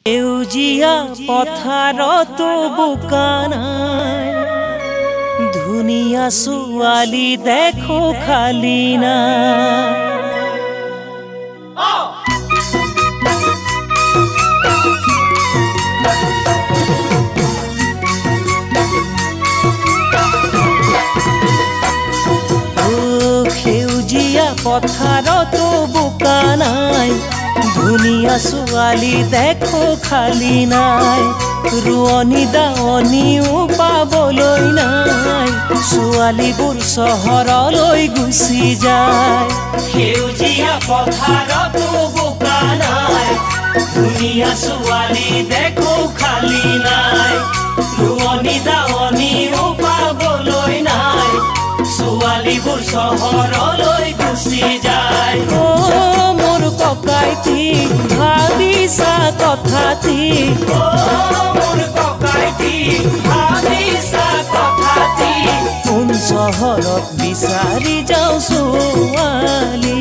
সেউজীয়া পথাৰতো বোকা নাই, ধুনীয়া ছোৱালী দেখো খালি নাই। সেউজীয়া পথাৰতো বোকা নাই, ধুনীয়া ছোৱালী দেখো খালি নাই। ৰোৱনী দাৱনীও পাবলৈ নাই, ছোৱালীবোৰ চহৰলৈ গুচি যায়। সেউজীয়া পথাৰতো বোকা নাই, ধুনীয়া ছোৱালী দেখো খালি নাই। ৰোৱনী দাৱনীও পাবলৈ নাই, ছোৱালীবোৰ চহৰলৈ গুচি যায়। মোৰ ককাইটি ভাবিছা কথাটি, মোৰ ককাইটি ভাবিছা কথাটি। কোন চহৰত বিচাৰি যাওঁ ছোৱালী।